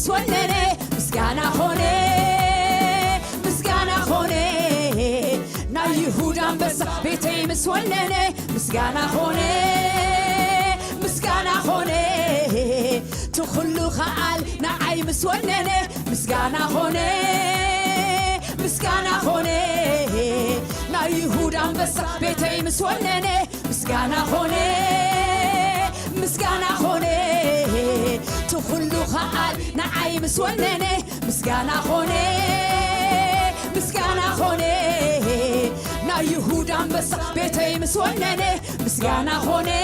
مسونني مسكانا خوني مسكانا خوني نا يهودا بس بيتي مسونني مسكانا خوني مسكانا خوني تخلو خال نعي مسونني مسكانا خوني مسكانا خوني نا يهودا بس بيتي مسونني مسكانا خوني مسكانا خوني تخلو خال نعي مسونني مسكانا خوني مسكانا خوني نا يهودا بس بيتي مسونني مسكانا خوني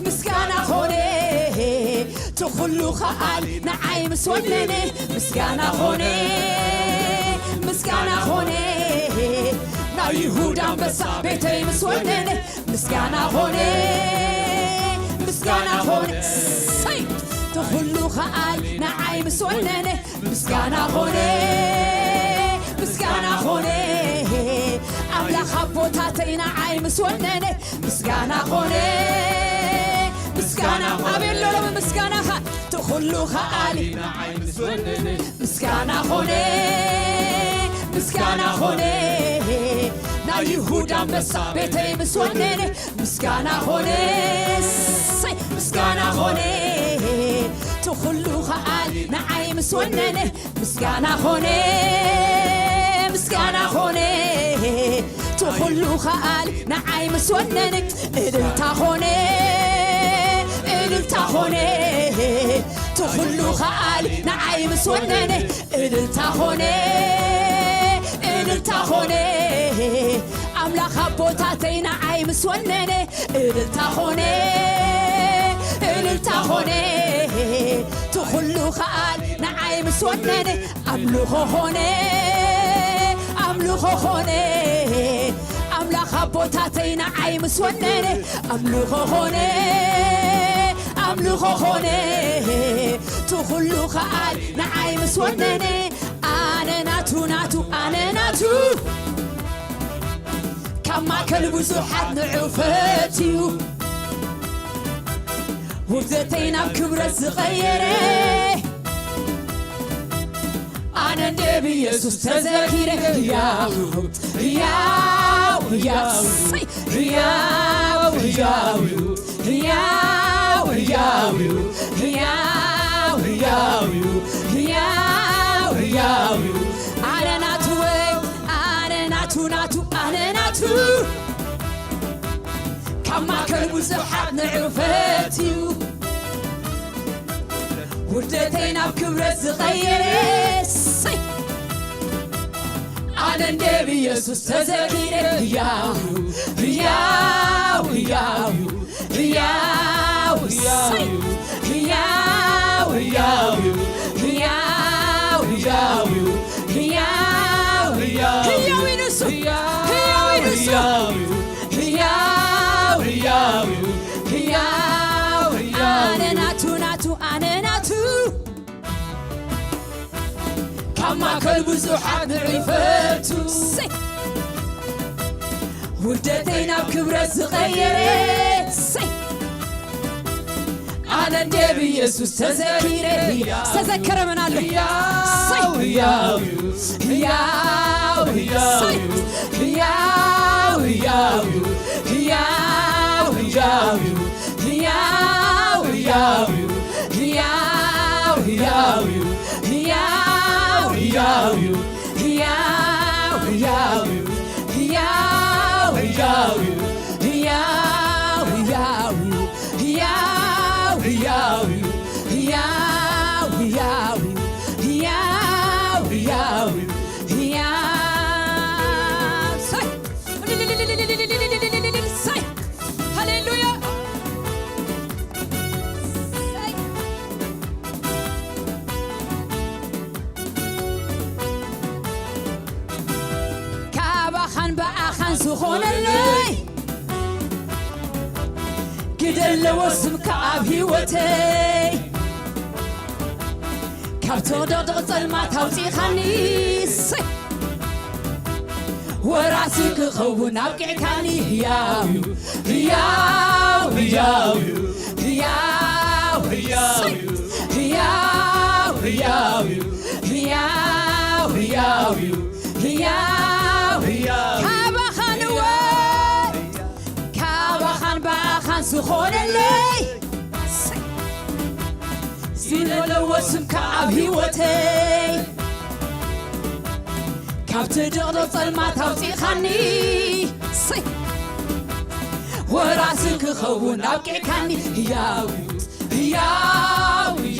مسكانا خوني تخلو خال نعي مسونني مسكانا خوني مسكانا خوني نا يهودا بس بيتي مسونني مسكانا خوني مسكانا خوني تخلو خال نعي مسونني مسكانا خوني مسكانا خوني أملا خبوتاتي نعي مسونني مسكانا خوني مسكانا قابلو لو مسكانا خال تخلو خال نعي مسونني مسكانا خوني مسكانا خوني نا يهودا بس بيتي مسونني مسكانا خوني مسكانا خوني تخلو خال نعي مسونني مسكانا خوني مسكانا خوني تخلو خال نعي مسونني إدلتا خوني إدلتا خوني تخلو خال نعي مسونني إدلتا خوني إدلتا خوني أملا خبوتاتي نعي مسونني إدلتا خوني إدلتا خوني تخلو خال نعي مسونني أملوخو خوني أملوخو خوني أملا خبوتاتي نعي مسونني أملوخو خوني أملوخو خوني تخلو خال نعي مسونني أنا ناتو ناتو أنا ناتو كما كلبو زحات نعوفتيو وردتينا بكبرة صغيرة أنا النبي يسوس تذكيره ياو ياو ياو ياو ياو ياو ياو ياو ياو ياو ياو أنا ناتو أنا ناتو ناتو أنا ناتو كما كلبو زحات نعوفتيو وردتينا بكبرة صغيرة أنا النبي يسوس تذكيره ياو ياو ياو ياو ياو ياو ياو ياو ياو ياو ياو ينسو ياو ينسو ياو ياو ياو أنا ناتو ناتو أنا ناتو كما كلبو زحات نعوفتو وردتينا بكبرة صغيرة أنا النبي يسوس تذكيره تذكر من الله ياو ياو ياو ياو ياو ياو ياو ياو ياو ياو ياو ياو ياو ياو ياو ياو ياو سخون اللي قدر لو اسمك عبهي وتي كابتو دو ظلمة توتي خنيس وراسك خونا بقعكاني ياو ياو ياو ياو ياو ياو زللوسم كعب هيوتي كابت دغدغ ظلمات أوطيخني وراسك خون أبكيكني هياويوت هياويوت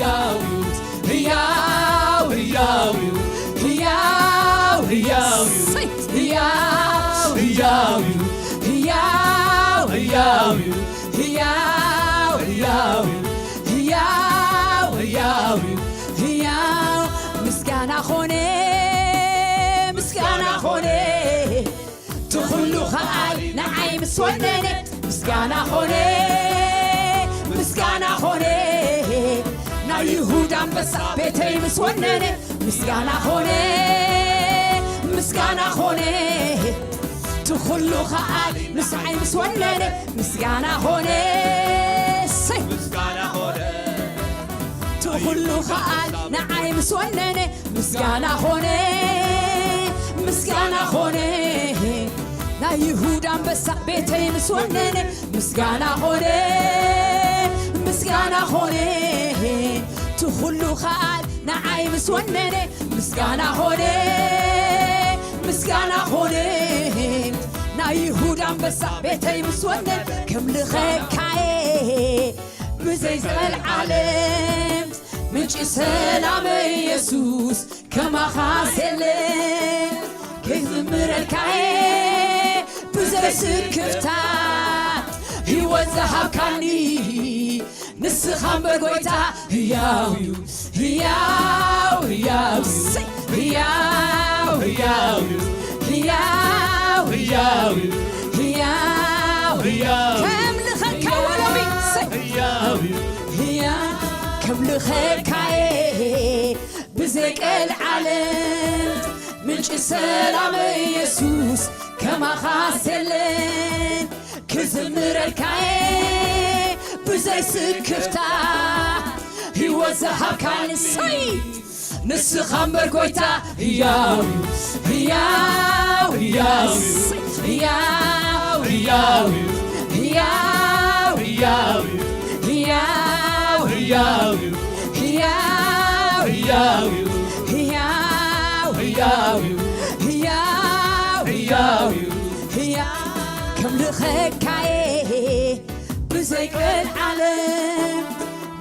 هياو هياويوت هياو هياويوت هياو هياويوت هياو هياويوت هياو هياويوت هياو هياويوت هياو مسكانة خوني مسكانة خوني تخلو خاي نعيم سونني مسكانة خوني مسكانة خوني نا يهودا بس بيتي مسونني مسكانة خوني مسكانة خوني تخلو خاي نعيم سونني مسكانة خوني مسكانة خوني تخلو خاي نعيم سونني مسكانة خوني مسكانة خوني نا يهودا بس بيتي مسونني مسكانة خوني مسكانة خوني تخلو خاي نعيم سونني مسكانة خوني مسكانة خوني نا يهودا بس بيتي مسونني كم لخيكاي بزي العالم منش سلام يسوس كما خاسلين كيزمر الكاي بزي سكفتات يوزها كاني نسخان بقويتا هياويو هياو هياو هياو هياو هياو هياو هياو هياو كم لخيك ولومي هياو هياو كم لخيكاي بزيك العالم منش سلام يسوس كما خاسلين كزمر الكاي بزي سكفتا يوزها كان سي نسخان برقويتا هياو هياو هياو هياو هياو هياو هياو هياو هياو هياو هياو هياو هياو هياو هياو هياو كم لخيكاي بزيك العالم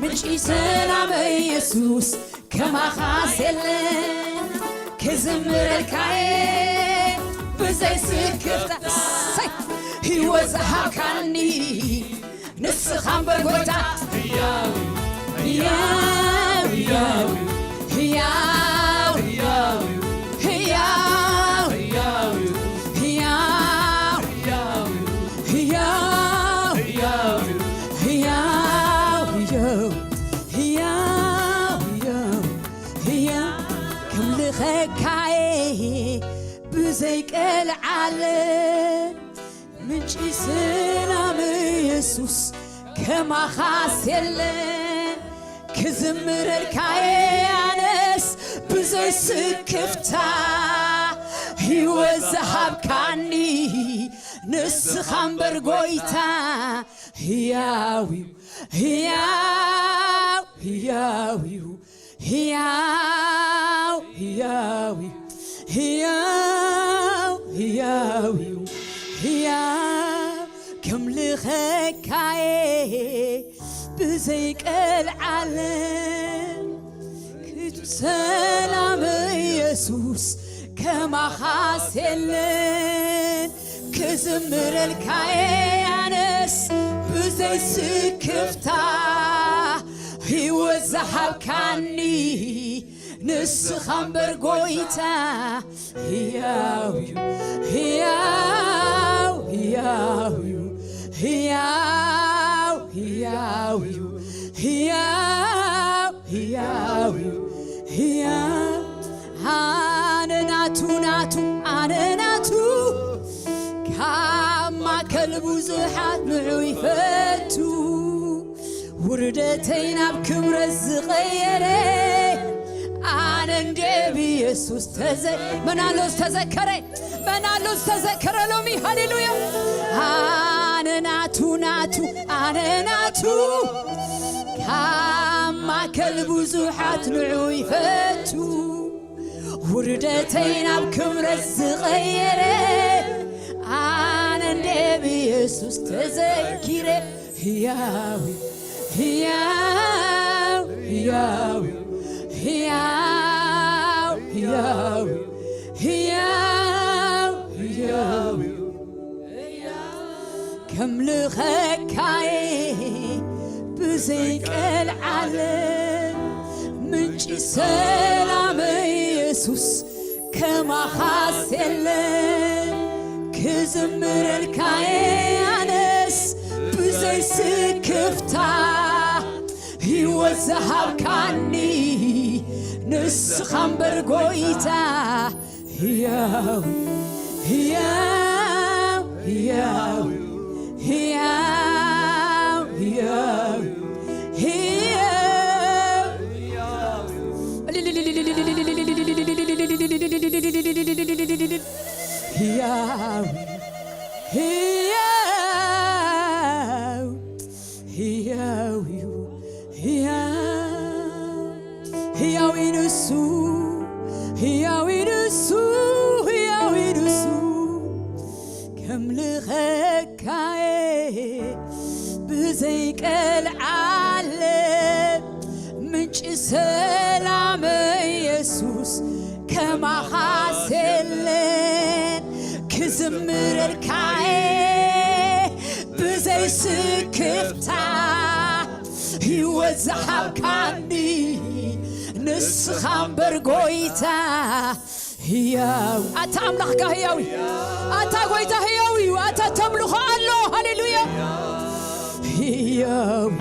منشي سلام يسوس كما خاسلين كزمر الكاي بزي سكفتا يوزها كاني نسخان برقوتا هياو هياو هياو هياو هياو هياو هياو هياو هياو هياو هياو هياو كم لخيكاي بزيك العالم منشي سلام يسوس كما خاسلين كزمر الكاي انس بزي سكفتا يوزهاب كاني نسخان برقويتا هياويو هياو هياويو هياو هياويو هياو هياويو هياو كم لخيكاي بزيك العالم كتب سلام يسوس كما خاسلين كزمر الكاي انس بزي سكفتا يوزهاب كاني نسخان برقويتا هياويو هياو هياويو هياو هياويو هياو هياويو هياو ناتو ناتو كما كلبو زحات معو يفتو وردتين بكبر الزغيري أنا نجيبي يسوس منالوس تذكري لومي هاليلويا أنا ناتو ناتو أنا ناتو كما كالبزوحات نعو يفتو وردتين بكمر الصغيرة أنا ندبي يسوس تذكره هياوي هياوي هياوي هياوي هياوي هياوي كم لخكاي بزيك العالم منجي سلام يسوس كما خاسلم كزمر الكاي أنس بزي سكفتا يوزهب كاني نسخن برقويتا هياوي هياوي هياوي هياوي هياوي هياوي نسو هياوي نسو هياوي نسو كم لغكاي بزيك العالم منش سلام يسوس كما حاسلن كزمر الكاي بزي سكفتا يوزحب كاني نسخن برقويتا هياوي أتا أملخك هياوي أتا قويتا هياوي وأتا تملخ الله هللويا هياوي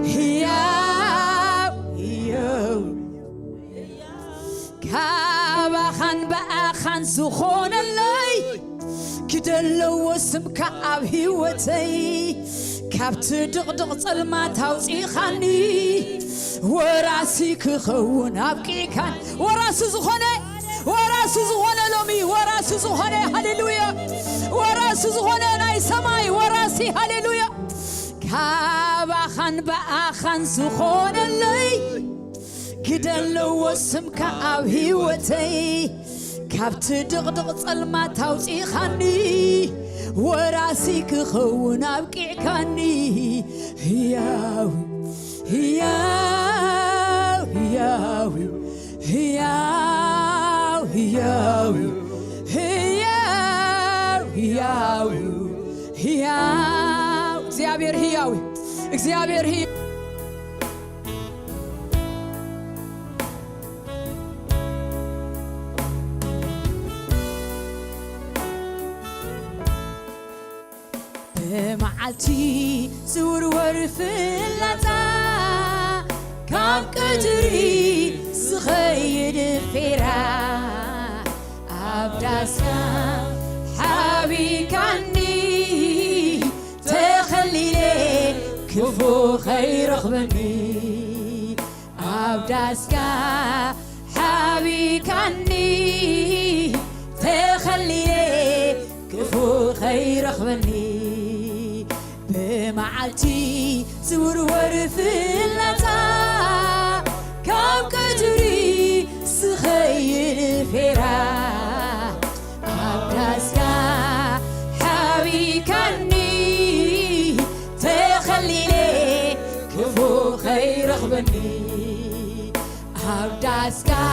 هياوي هياوي كابخن بأخن زخون اللي كدلو اسمك أب هيوتي كابت دغدغ ظلمات هوصي خاني وراسي كخون أبكي كان وراسي زخونة لومي وراسي زخونة هللويا وراسي زخونة ناي سماي وراسي هللويا كابخن بأخن زخونة اللي كدلو اسمك أب هيوتي كابت دغدغ ظلمات هوصي خاني وراسي كخون أبكي كاني هياوي هياوي هياوي هياوي هياوي هياوي هياوي እግዚአብሔር هياوي እግዚአብሔር هي معلتي زور ورفلتا كم قدري زخيد فيرا أبداسا حبي كاني تخليلي كفو خير خبني أبداسا حبي كاني تخليلي كفو خير خبني بمعلتي زور ورفلتا كم قدري سخير فيرا أبداسكا حبي كاني تخليلي كفو خير خبني أبداسكا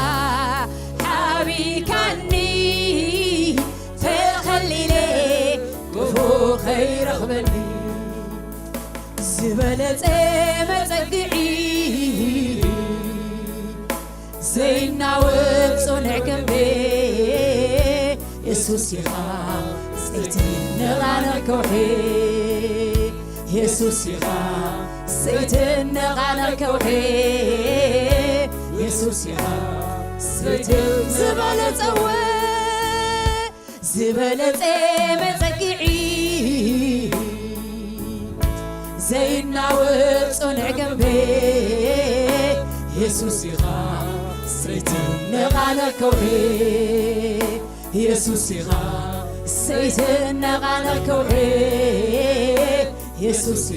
حبي كاني تخليلي كفو خير خبني زبلت مزقعي زينا وبصنع جنبي يسوس يخا سيتنا غانا كوحي يسوس يخا سيتنا غانا كوحي يسوس يخا سيتنا زبلت زبلت مزقعي زينا وبصنع جنبي يسوس يخا سيتنا غانا كوحي يسوس يخا سيتنا غانا كوحي يسوس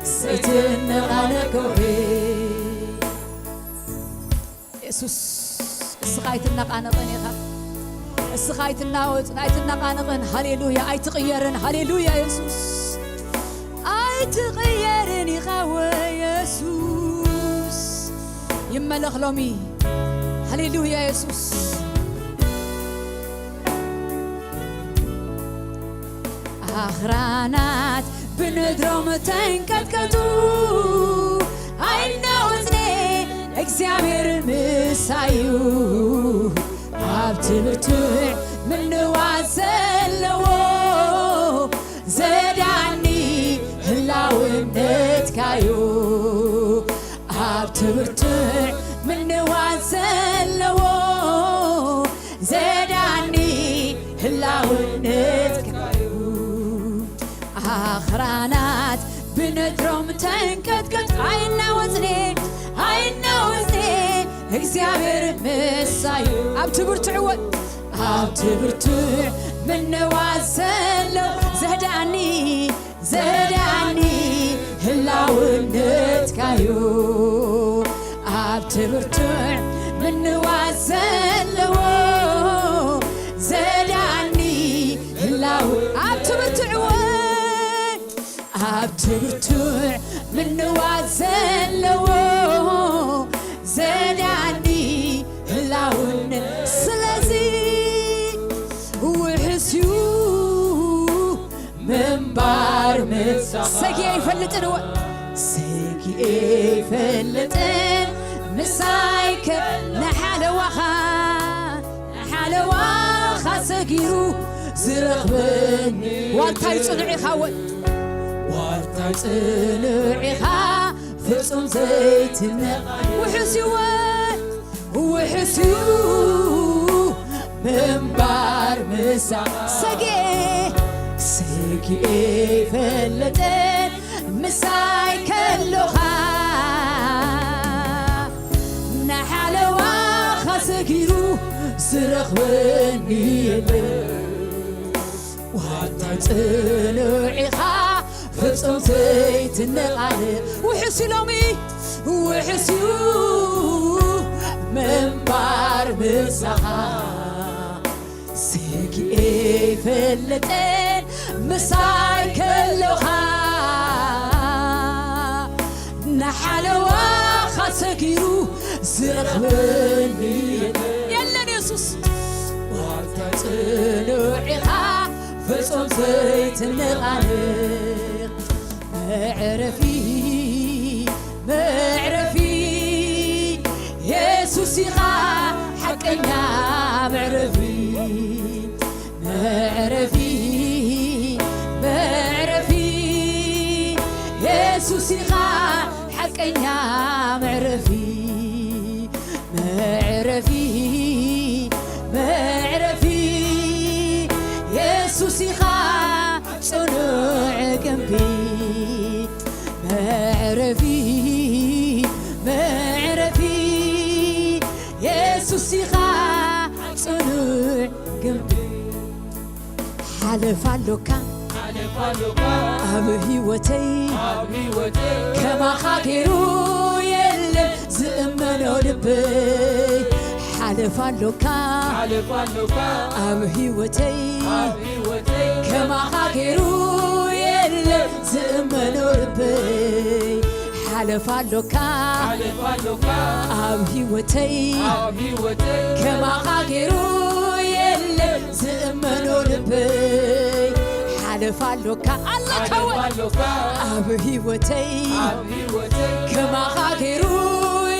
سيتنا أنا كوري يسوس سخايتنا قانقنيها سخايتنا وتنايتنا قانقن هاليلويا أي تغيرن هاليلويا يسوس أي تغيرن يخوي يسوس يما لخلومي هاليلويا يسوس أخرانات بندرم تنكتكتو አይናወዝኔ እግዚአብሔር ምሳዩ አብትብርቱዕ ምንዋዘለዎ ዘዳኒ ህላውነት ካዩ አብትብርቱዕ ምንዋዘለዎ ዘዳኒ ህላውነት أخرانات بندرم تنكتكت አይናወዝኔ እግዚአብሔር ምሳዩ አብትብርቱዕ ምንዋዘለው ዘዳኒ ህላውነት ካዩ አብትብርቱዕ ምንዋዘለው ዘዳኒ ህላው አብትብርቱዕ አብትብርቱዕ ምንዋዘለዎ ዘዳኒ ህላውን ስለዚ ውሕስዩ ምንባር ሰጊአ ይፈልጥንወ ሰጊአ ይፈልጥን ምሳይከ ንሓለዋኻ ሰጊሩ ዝረኽበኒ ዋልታይ ጽኑዕ ኢኻወን ዋልታይ ጽኑዕኻ ፍጹም ዘይትነቕ ውሕስዩ ምንባር ምሳይ ሰጊአ ይፈልጥን ምሳይ ከሎኻ ንሓለዋኻ ሰጊሩ ዝረኽበኒ ዋልታይ ጽኑዕኻ ፍጹም ዘይትነቓል ውሕስዩ ምንባር ምሳኻ ሰጊአ ይፈልጥን ምሳይ ከሎኻ ንሓለዋኻ ሰጊሩ ዝረኽበኒ የለን የሱስ ዋልታይ ጽኑዕኻ ፍጹም ዘይትነቓል መዕረፊ የሱስ ኢኻ ሓቀኛ መዕረፊ የሱስ ኢኻ ሓቀኛ መዕረፊ የሱስ ኢኻ ጽኑዕ ግንቢ መዕረፊ የሱስ ኢኻ ጽኑዕ ግንቢ ሓልፋሎካ ኣብ ህይወተይ ከማኻ ገይሩ የለን ዝእመኖ ልበይ ሓልፋሎካ ኣብ ህይወተይ ከማኻ ገይሩ የለን ዝእመኖ ልበይ ሓልፋሎካ ኣብ ህይወተይ ከማኻ ገይሩ የለን ዝእመኖ ልበይ ሓልፋሎካ ኣለካወ ኣብ ህይወተይ ከማኻ ገይሩ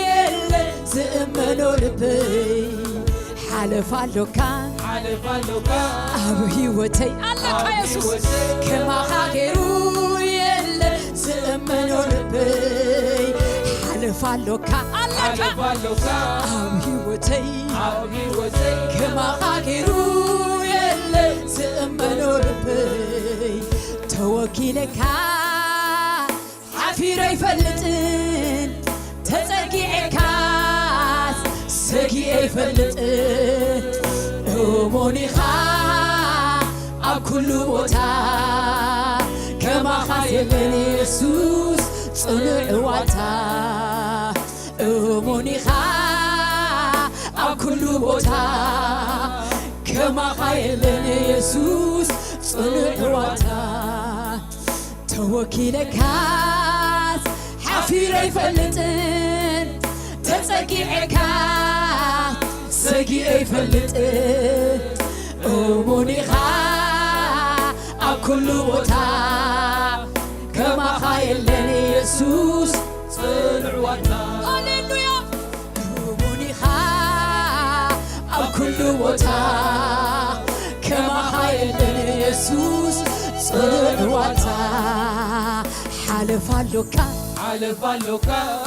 የለን ዝእመኖ ልበይ ሓልፋሎካ ኣብ ህይወተይ ኣለካ የሱስ ከማኻ ገይሩ የለን ዝእመኖ ልበይ ሓልፋሎካ ኣለካ ኣብ ህይወተይ ከማኻ ገይሩ የለን ዝእመኖ ልበይ ተወኪለካ ሓፊረ ይፈልጥን ተጸጊዕካስ ሰጊአ ይፈልጥን እሙን ኢኻ ኣብ ኩሉ ቦታ ከማኻ የለን ኢየሱስ ጽኑዕ ዋልታ እሙን ኢኻ ኣብ ኩሉ ቦታ ከማኻ የለን ኢየሱስ ጽኑዕ ዋልታ ተወኪለካስ ሓፊረ ይፈልጥን ተጸጊዕካ ሰጊአ ይፈልጥን እሙን ኢኻ ኣብ ኩሉ ቦታ ከማኻ የለን ኢየሱስ ጽኑዕ ዋልታ ሃሌሉያ እሙን ኢኻ ኣብ ኩሉ ቦታ ከማኻ የለን ኢየሱስ ጽኑዕ ዋልታ ሓልፋሎካ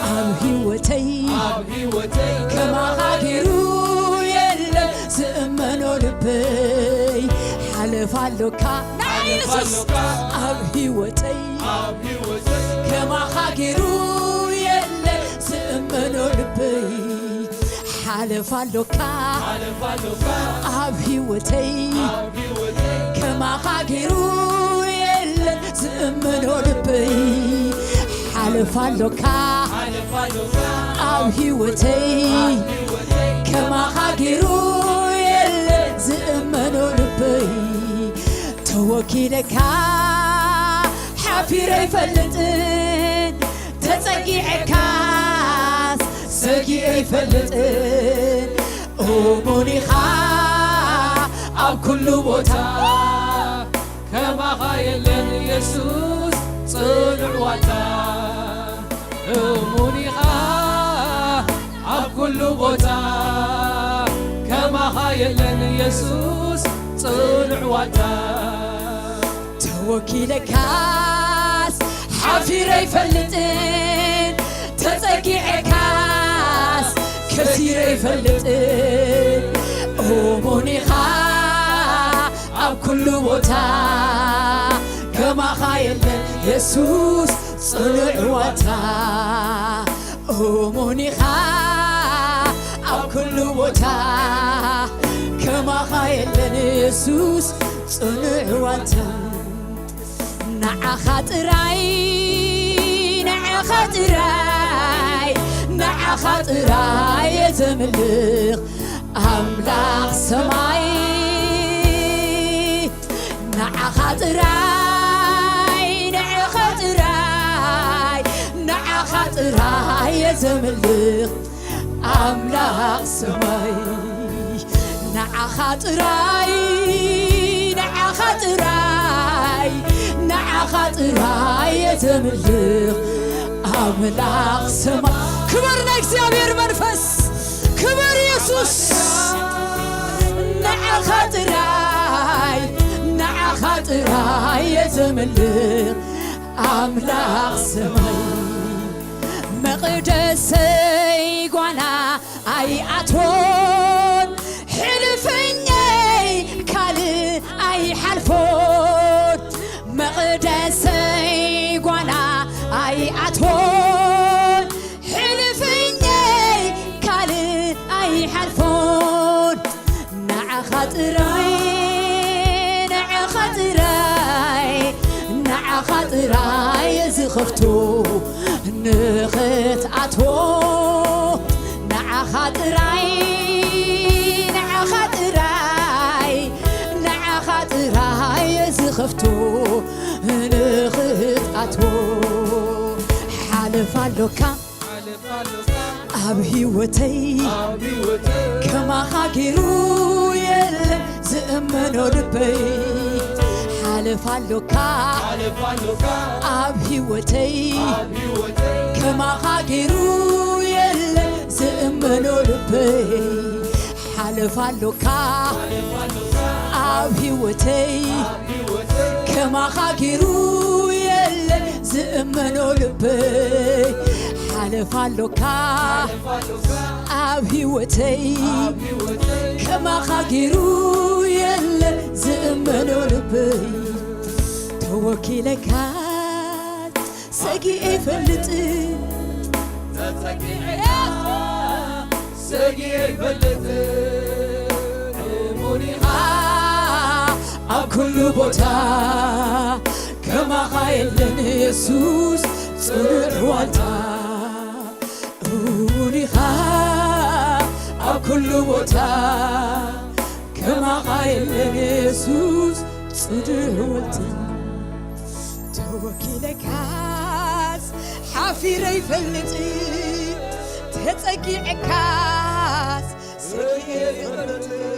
ኣብ ሕይወተይ ከማኻ ገይሩ የለን ዝእመኖ ልበይ ሓልፋሎካ ናይ ኢየሱስ ኣብ ሕይወተይ ከማኻ ገይሩ የለን ዝእመኖ ልበይ ሓልፋሎካ ኣብ ሕይወተይ ከማኻ ገይሩ የለን ዝእመኖ ልበይ ሓልፋሎካ ኣብ ሕይወተይ ከማኻ ገይሩ የለን ዝእመኖ ልበይ ተወኪለካ ሓፊረ ይፈልጥን ተጸጊዕካስ ሰጊአ ይፈልጥን እሙን ኢኻ ኣብ ኩሉ ቦታ ከማኻ የለን ኢየሱስ ጽኑዕ ዋልታ እሙን ኢኻ ኣብ ኩሉ ቦታ ከማኻ የለን ኢየሱስ ጽኑዕ ዋልታ ተወኪለካስ ሓፊረ ይፈልጥን ተጸጊዕካስ ከሲረ ይፈልጥን እሙን ኢኻ ኣብ ኩሉ ቦታ ከማኻ የለን ኢየሱስ ጽኑዕ ዋልታ እሙን ኢኻ ኣብ ኩሉ ቦታ ከማኻ የለን ኢየሱስ ጽኑዕ ዋልታ ንዓኻ ጥራይ ንዓኻ ጥራይ ንዓኻ ጥራይ የዘምልኽ ኣምላኽ ሰማይ ንዓኻ ጥራይ ንዓኻ ጥራይ ንዓኻ ጥራይ የዘምልኽ ኣምላኽ ሰማይ ንዓኻ ጥራይ ንዓኻ ጥራይ ንዓኻ ጥራይ የዘምልኽ ኣምላኽ ሰማይ ክብር ንእግዚአብሔር መንፈስ ክብር ኢየሱስ ንዓኻ ጥራይ ንዓኻ ጥራይ የዘምልኽ ኣምላኽ ሰማይ መቕደሰይ ጓና ኣይኣትዎን ሕልፈኛይ ካልእ ኣይሓልፎን መቕደሰይ ጓና ኣይኣትዎን ሕልፈኛይ ካልእ ኣይሓልፎን ንዓኻ ጥራይ ንዓኻ ጥራይ ንዓኻ ጥራይ ዝኸፍቶ ንኽትኣትዎ ንዓኻ ጥራይ ንዓኻ ጥራይ ንዓኻ ጥራይ ዝኸፍቶ ንኽትኣትዎ ሓልፋሎካ ኣብ ሕይወተይ ከማኻ ገይሩ የለን ዝእመኖ ልበይ ሓልፋሎካ ኣብ ሕይወተይ ከማኻ ገይሩ የለን ዝእመኖ ልበይ ሓልፋሎካ ኣብ ሕይወተይ ከማኻ ገይሩ የለን ዝእመኖ ልበይ ሓልፋሎካ ኣብ ሕይወተይ ከማኻ ገይሩ የለን ዝእመኖ ልበይ ተወኪለካ ሰጊአ ይፈልጥን ሰጊአ ይፈልጥን እሙን ኢኻ ኣብ ኩሉ ቦታ كما خايلن يسوس صنع والتا ونيخا أكل بوتا كما خايلن يسوس صنع والتا توكيلك هاس حافيري فلتي تتقي عكاس سكي فلتي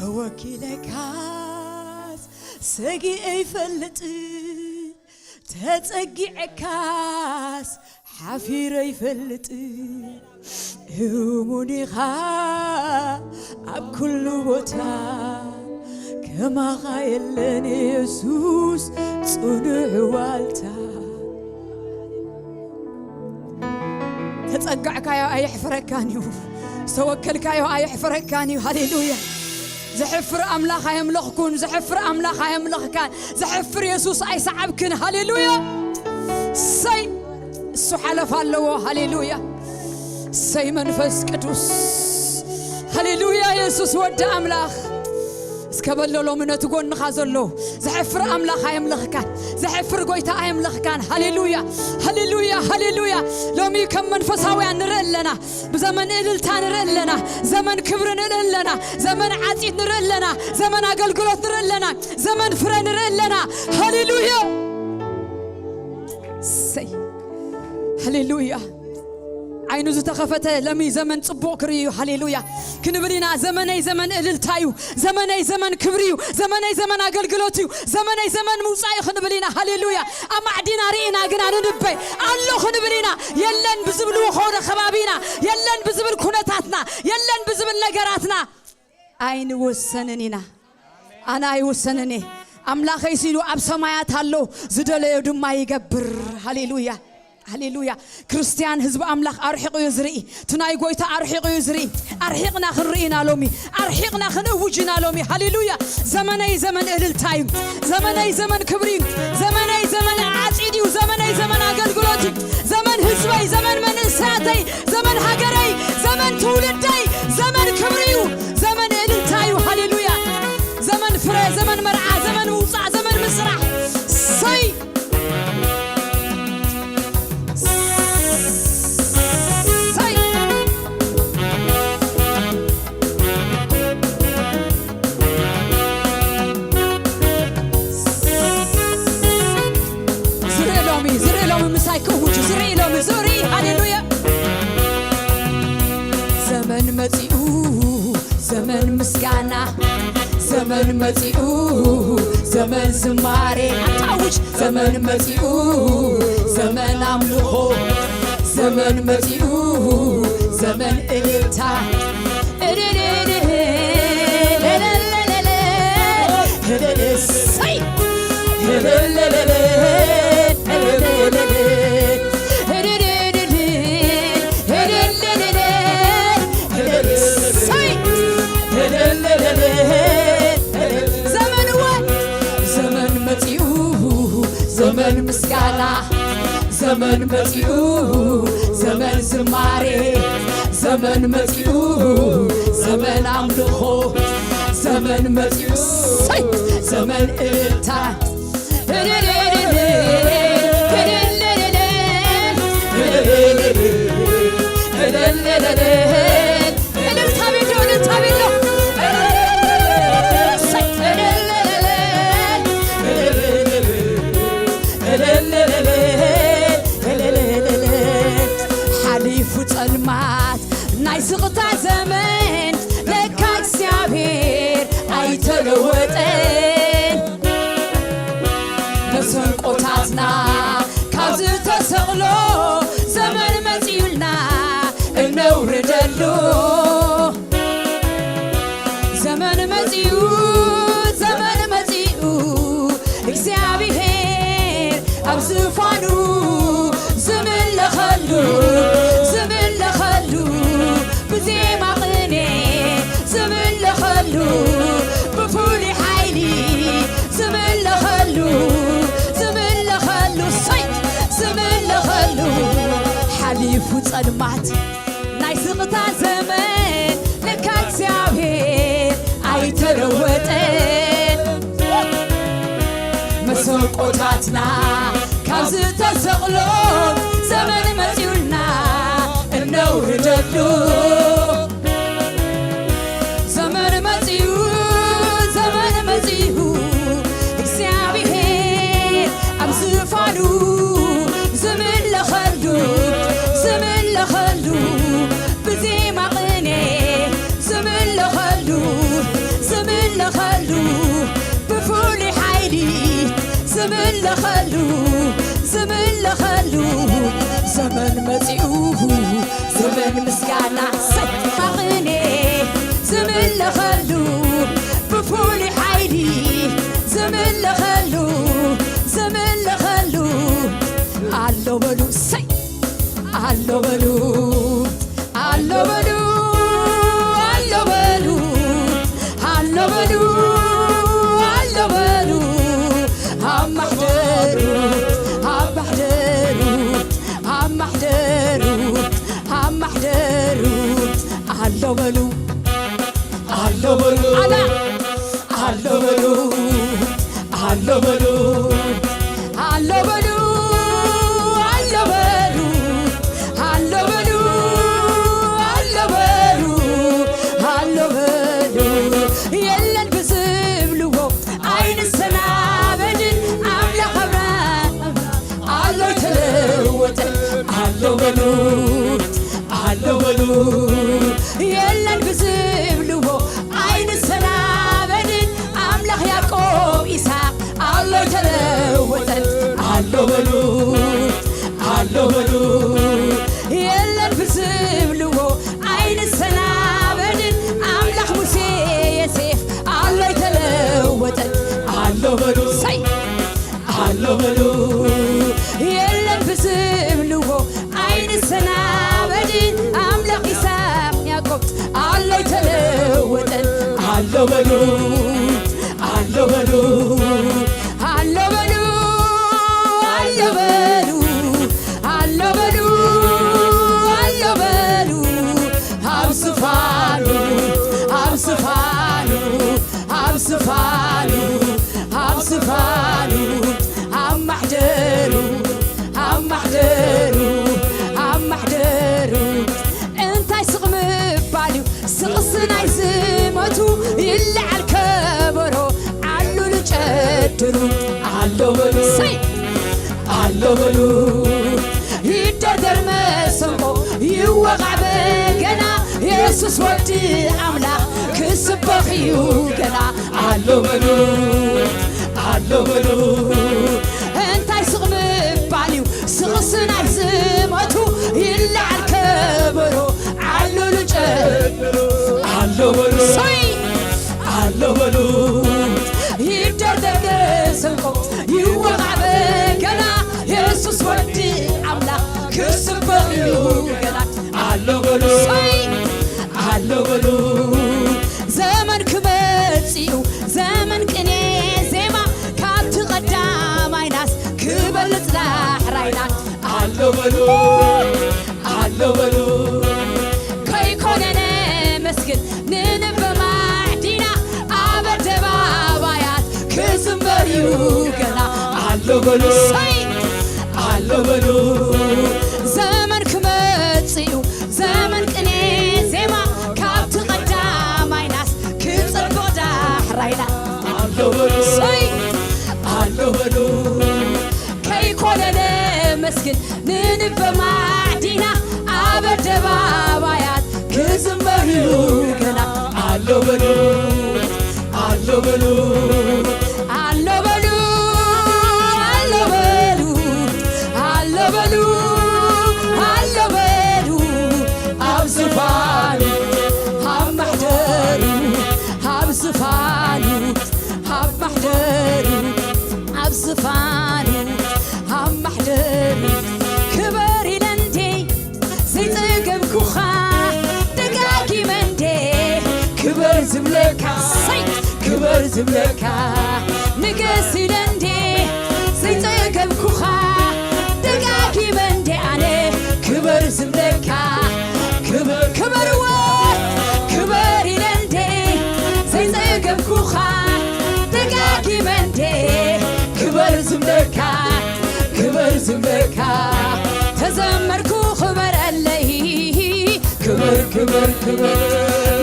توكيلك هاس سقي يفلت تتقي عكاس حفير يفلت يومني خا بكل بوتا كما خايلني يسوس صنع والتا تتقعك يا أي حفركانيو توكلك يا أي حفركانيو هاليلويا زحفر أملاخ يملخكن زحفر أملاخ يملخكن زحفر يسوس أي صعبكن هاليلويا سي السحلف الله هاليلويا سي منفس قدوس هاليلويا يسوس ود أملاخ اسكبللو من تقول نخازلو زحفر أملاخ يملخكن زحفر قويتا يملخكن هاليلويا هاليلويا هاليلويا لومي كم منفساوي نرلنا بزمن إللتا نرلنا زمن كبر نرلنا زمن عتيد نرلنا زمن أقلقلوت نرلنا زمن فرن نرلنا هاليلويا سي هاليلويا عينو زتخفته لمي زمن صبوك ريو هاليلويا كنبلينا زمني زمن إللتايو زمني زمن كبريو زمني زمن أقلقلوتيو زمني زمن موسعي خنبلينا هاليلويا أما عدينا رينا قنا ننبي الله خنبلينا يلن بزبلو خور خبابينا يلن بزبل كونتاتنا يلن بزبل نقراتنا عين وسننينا أنا يوسنني أملاخي سيلو أبسمايات هالو زدليو دما يقبر هاليلويا هاليلويا كريستيان حزب أملاخ أرحق يزري تناي قويتا أرحق يزري أرحقنا خرينا لومي أرحقنا خنوجنا لومي هاليلويا زمني زمن إللتايم زمني زمن كبري زمني زمن عتيدي وزمني زمن أقلقلوتي زمن حزبي زمن منساتي زمن هاجري زمن تولدي زمن كبريو زمن إللتايو هاليلويا زمن فري زمن مرعى زمن وصع زمن مسرح سي زوري هاليلويا زمن متيو زمن مسكانا زمن متيو زمن زماري أتعوج زمن متيو زمن أملخو زمن متيو زمن إلتا زمن مسكانا زمن متيو زمن زماري زمن متيو زمن أملخو زمن متيو زمن إلتا المات نايس قطع زمان لك اكسيابير اي تلوتين نسن قطعتنا كازو تسغلو بفولي حيلي زمن لخلو زمن لخلو صيد زمن لخلو حليف وصلمات ناي سقطا زمن لكاك سيابهين اي تروتين مسوقوتاتنا كابز تسقلون زمن مزيولنا النور جدو زمن مزيو زمن مزيو اكسيابهين ابزفانو زمن لخلو زمن لخلو بزي مقني زمن لخلو زمن لخلو بفولي حيلي زمن لخلو زمن لخلو زمن مزيوه زمن مسكانا صد مقني زمن لخلو بفولي حيلي زمن لخلو زمن لخلو علو بلو سي علو بلو علو بلو علو بلو علو بلو علو بلو هم محدرو هم محدرو هم محدرو هم محدرو علو بلو علو بلو علو بلو علو بلو علو بلو علو بلو علو بلو يلا البزبلو عين السنابل أملح يعقوب إسحاق الله تلوتن علو بلو علو بلو يلا البزبلو عين السنابل أملح موسى يسيف الله تلوتن علو بلو سي علو بلو يلا البزبلو عين السنابل أملك إسحاق يعقوب الله يتلوتن علو بلو علو بلو علو بلو علو بلو علو بلو علو بلو همسفانو همسفانو همسفانو همسفانو هم محجرو هم محجرو هم محجرو انت يسقم بالو سقسنا يزمتو يلع الكبرو علو لجدرو علو بلو سي علو بلو يدردر مسمو يوقع بقنا يسوس ودي عملا كسبخيو قنا علو بلو علو بلو انت يسقم بالو سقسنا يزمتو يلع الكبرو علو لجدرو علو بلو سي علو بلو يدردر مسمو يوقع بقنا يسوس ودي عملا كسبخيو قنا علو بلو سي علو بلو زمن كبتيو زمن كني زيما كابت قداماي ناس كبلت لاحراينا علو بلو علو بلو كي كوننا مسكن ننب معدينا عبد بابايات كزمبريو قنا علو بلو سي علو بلو زمن كبتيو زمن كني زيما كابت قداماي ناس كبلت لاحراينا علو بلو سي علو بلو كي كوننا مسكن ننب معدينا عبد بابايات كزمبريو قنا علو بلو علو بلو علو بلو علو بلو علو بلو علو بلو أبزفانو هم محجرو أبزفانو هم محجرو أبزفانو هم محجرو كبري لندي زيت قبكوخا دقاقي مندي كبر زملكا كبر زملكا نقسي لندي سيتقب كوخا دقاكي مندي أنا كبر زملكا كبر وات كبر لندي سيتقب كوخا دقاكي مندي كبر زملكا تزمركو خبر اللي كبر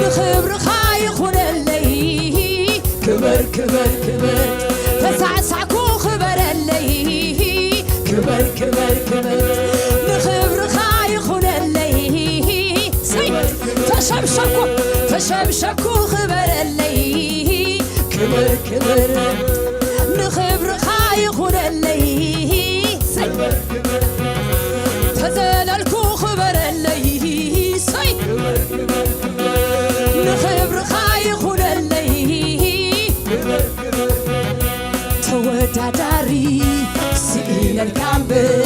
بخبر خايخون اللي كبر تسعسعكو خبر اللي كبر بخبر خايخون اللي تشبشكو خبر اللي كبر بخبر خايخون اللي تزللكو خبر اللي صي نخبر خايخون اللي توداداري سئين الكامبر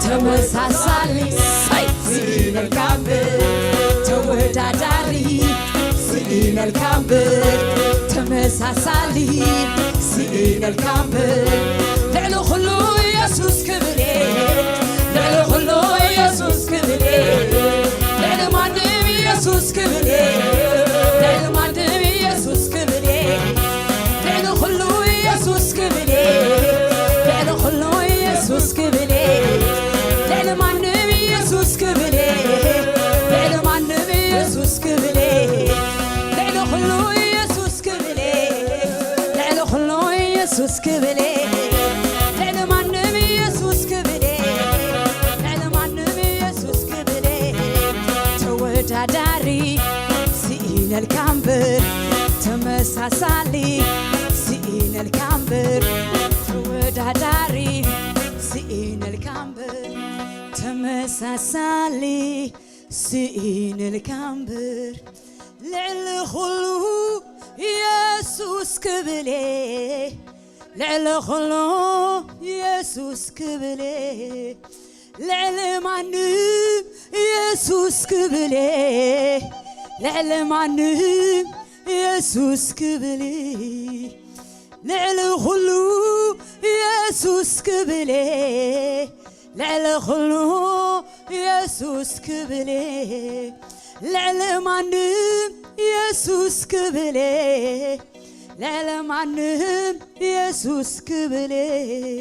تمساسالي صي سئين الكامبر توداداري سئين الكامبر تمساسالي سئين الكامبر لعنو خلو يسوس كبري لعنو خلو يسوس كبري لعنو مادم يسوس كبري لعنو مادم يسوس كبري لعنو خلو يسوس كبري لعنو خلو يسوس كبري لعنو مادم يسوس كبري لعنو مادم يسوس كبري لعنو خلو يسوس كبري لعنو خلو يسوس كبري توداداري سئين الكامبر تمساسالي سئين الكامبر توداداري سئين الكامبر تمساسالي سئين الكامبر لعل خلو يسوس كبلي لعل خلو يسوس كبلي لعل معنم يسوس كبلي لعل معنم يسوس كبلي لعل خلو يسوس كبلي لعل خلو يسوس كبلي لعل معنم يسوس كبلي لعل معنم يسوس كبلي